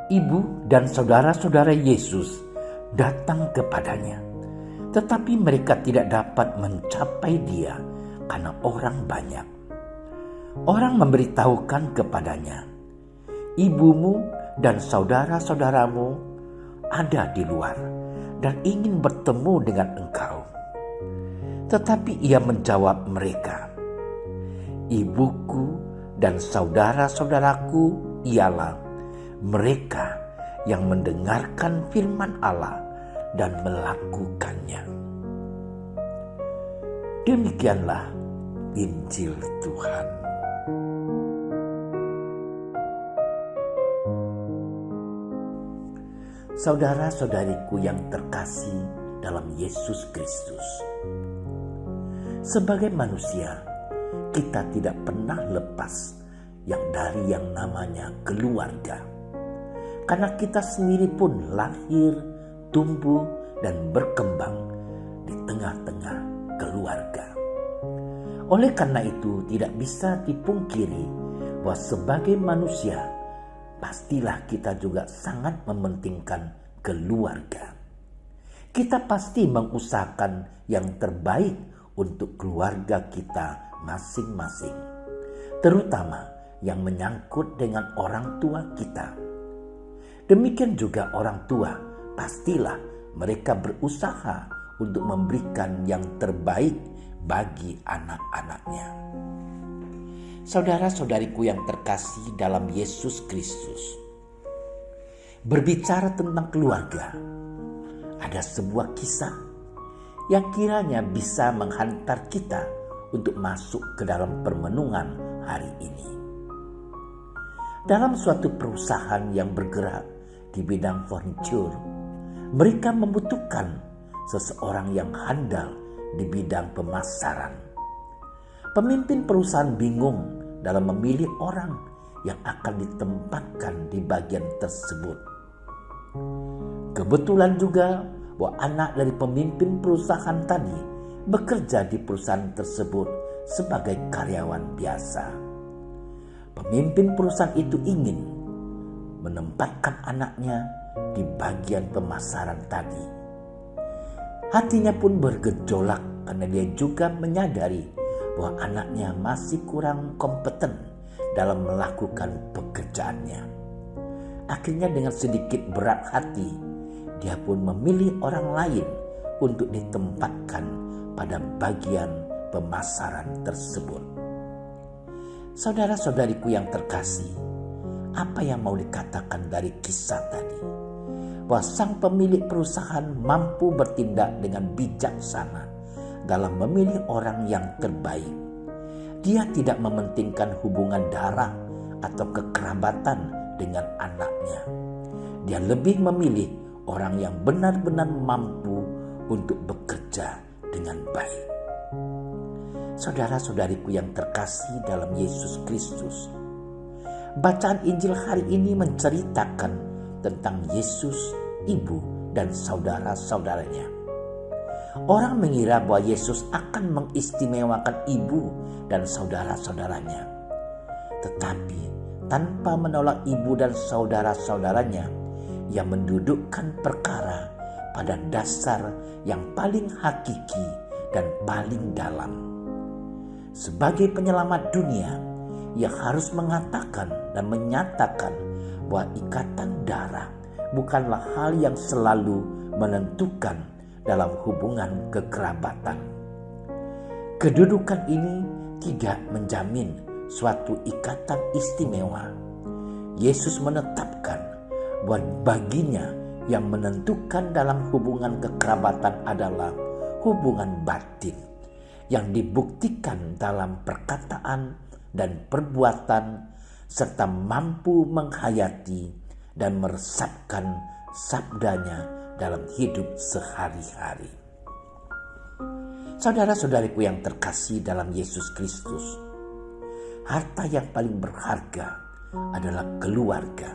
Ibu dan saudara-saudara Yesus datang kepadanya, tetapi mereka tidak dapat mencapai Dia karena orang banyak. Orang memberitahukan kepadanya, "Ibumu dan saudara-saudaramu ada di luar dan ingin bertemu dengan engkau." Tetapi Ia menjawab mereka, "Ibuku dan saudara-saudaraku ialah mereka yang mendengarkan firman Allah dan melakukannya." Demikianlah Injil Tuhan. Saudara-saudariku yang terkasih dalam Yesus Kristus, sebagai manusia kita tidak pernah lepas dari yang namanya keluarga. Karena kita sendiri pun lahir, tumbuh, dan berkembang di tengah-tengah keluarga. Oleh karena itu tidak bisa dipungkiri bahwa sebagai manusia pastilah kita juga sangat mementingkan keluarga. Kita pasti mengusahakan yang terbaik untuk keluarga kita masing-masing, terutama yang menyangkut dengan orang tua kita. Demikian juga orang tua, pastilah mereka berusaha untuk memberikan yang terbaik bagi anak-anaknya. Saudara-saudariku yang terkasih dalam Yesus Kristus, berbicara tentang keluarga, ada sebuah kisah yang kiranya bisa menghantar kita untuk masuk ke dalam permenungan hari ini. Dalam suatu perusahaan yang bergerak di bidang furniture, mereka membutuhkan seseorang yang handal di bidang pemasaran. Pemimpin perusahaan bingung dalam memilih orang yang akan ditempatkan di bagian tersebut. Kebetulan juga bahwa anak dari pemimpin perusahaan tadi bekerja di perusahaan tersebut sebagai karyawan biasa. Pemimpin perusahaan itu ingin menempatkan anaknya di bagian pemasaran tadi. Hatinya pun bergejolak karena dia juga menyadari bahwa anaknya masih kurang kompeten dalam melakukan pekerjaannya. Akhirnya dengan sedikit berat hati, dia pun memilih orang lain untuk ditempatkan pada bagian pemasaran tersebut. Saudara-saudariku yang terkasih, apa yang mau dikatakan dari kisah tadi? Bahwa sang pemilik perusahaan mampu bertindak dengan bijaksana dalam memilih orang yang terbaik. Dia tidak mementingkan hubungan darah atau kekerabatan dengan anaknya. Dia lebih memilih orang yang benar-benar mampu untuk bekerja dengan baik. Saudara-saudariku yang terkasih dalam Yesus Kristus, bacaan Injil hari ini menceritakan tentang Yesus, ibu, dan saudara-saudaranya. Orang mengira bahwa Yesus akan mengistimewakan ibu dan saudara-saudaranya. Tetapi tanpa menolak ibu dan saudara-saudaranya, Ia mendudukkan perkara pada dasar yang paling hakiki dan paling dalam. Sebagai penyelamat dunia, Ia harus mengatakan dan menyatakan bahwa ikatan darah bukanlah hal yang selalu menentukan dalam hubungan kekerabatan. Kedudukan ini tidak menjamin suatu ikatan istimewa. Yesus menetapkan bahwa baginya Yang menentukan dalam hubungan kekerabatan adalah hubungan batin yang dibuktikan dalam perkataan dan perbuatan serta mampu menghayati dan meresapkan sabdanya dalam hidup sehari-hari. Saudara-saudariku yang terkasih dalam Yesus Kristus, harta yang paling berharga adalah keluarga.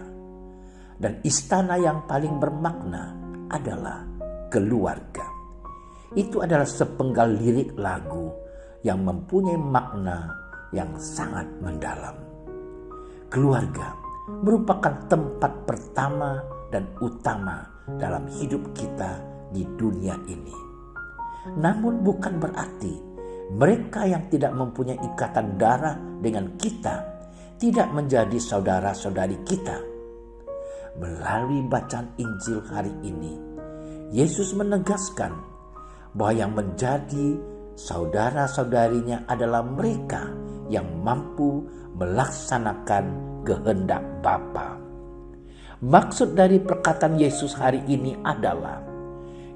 Dan istana yang paling bermakna adalah keluarga. Itu adalah sepenggal lirik lagu yang mempunyai makna yang sangat mendalam. Keluarga merupakan tempat pertama dan utama dalam hidup kita di dunia ini. Namun bukan berarti mereka yang tidak mempunyai ikatan darah dengan kita tidak menjadi saudara-saudari kita. Melalui bacaan Injil hari ini, Yesus menegaskan bahwa yang menjadi saudara-saudarinya adalah mereka yang mampu melaksanakan kehendak Bapa. Maksud dari perkataan Yesus hari ini adalah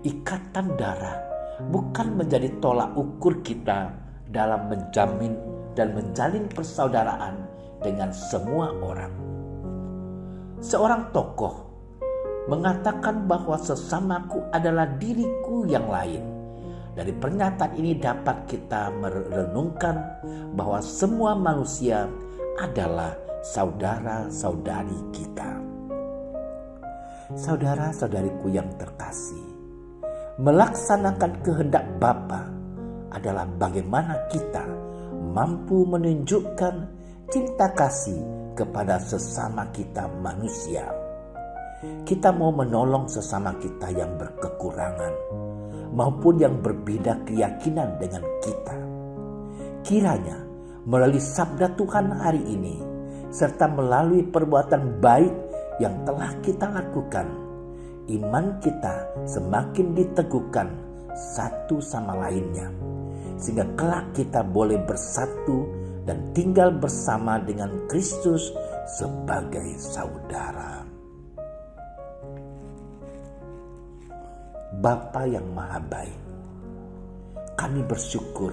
ikatan darah bukan menjadi tolak ukur kita dalam menjamin dan menjalin persaudaraan dengan semua orang. Seorang tokoh mengatakan bahwa sesamaku adalah diriku yang lain. Dari pernyataan ini dapat kita merenungkan bahwa semua manusia adalah saudara-saudari kita. Saudara-saudariku yang terkasih, melaksanakan kehendak Bapa adalah bagaimana kita mampu menunjukkan cinta kasih kepada sesama kita manusia. Kita mau menolong sesama kita yang berkekurangan maupun yang berbeda keyakinan dengan kita. Kiranya melalui sabda Tuhan hari ini serta melalui perbuatan baik yang telah kita lakukan, iman kita semakin diteguhkan satu sama lainnya, sehingga kelak kita boleh bersatu dan tinggal bersama dengan Kristus sebagai saudara. Bapa yang Maha Baik, kami bersyukur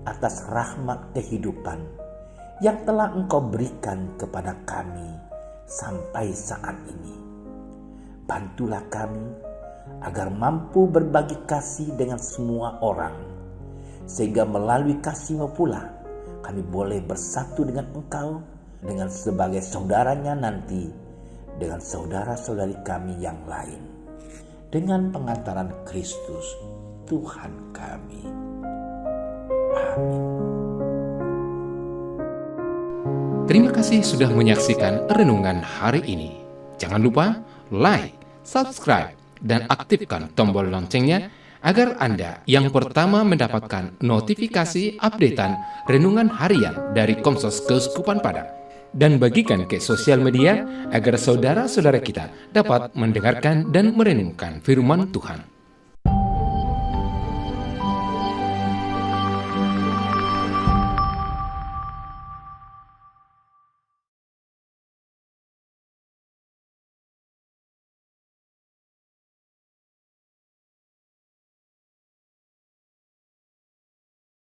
atas rahmat kehidupan yang telah Engkau berikan kepada kami sampai saat ini. Bantulah kami agar mampu berbagi kasih dengan semua orang, sehingga melalui kasih-Mu pula kami boleh bersatu dengan Engkau, dengan sebagai saudaranya nanti, dengan saudara-saudari kami yang lain. Dengan pengantaran Kristus, Tuhan kami. Amin. Terima kasih sudah menyaksikan renungan hari ini. Jangan lupa like, subscribe, dan aktifkan tombol loncengnya agar Anda yang pertama mendapatkan notifikasi updatean renungan harian dari Komsos Keuskupan Padang. Dan bagikan ke sosial media agar saudara-saudara kita dapat mendengarkan dan merenungkan firman Tuhan.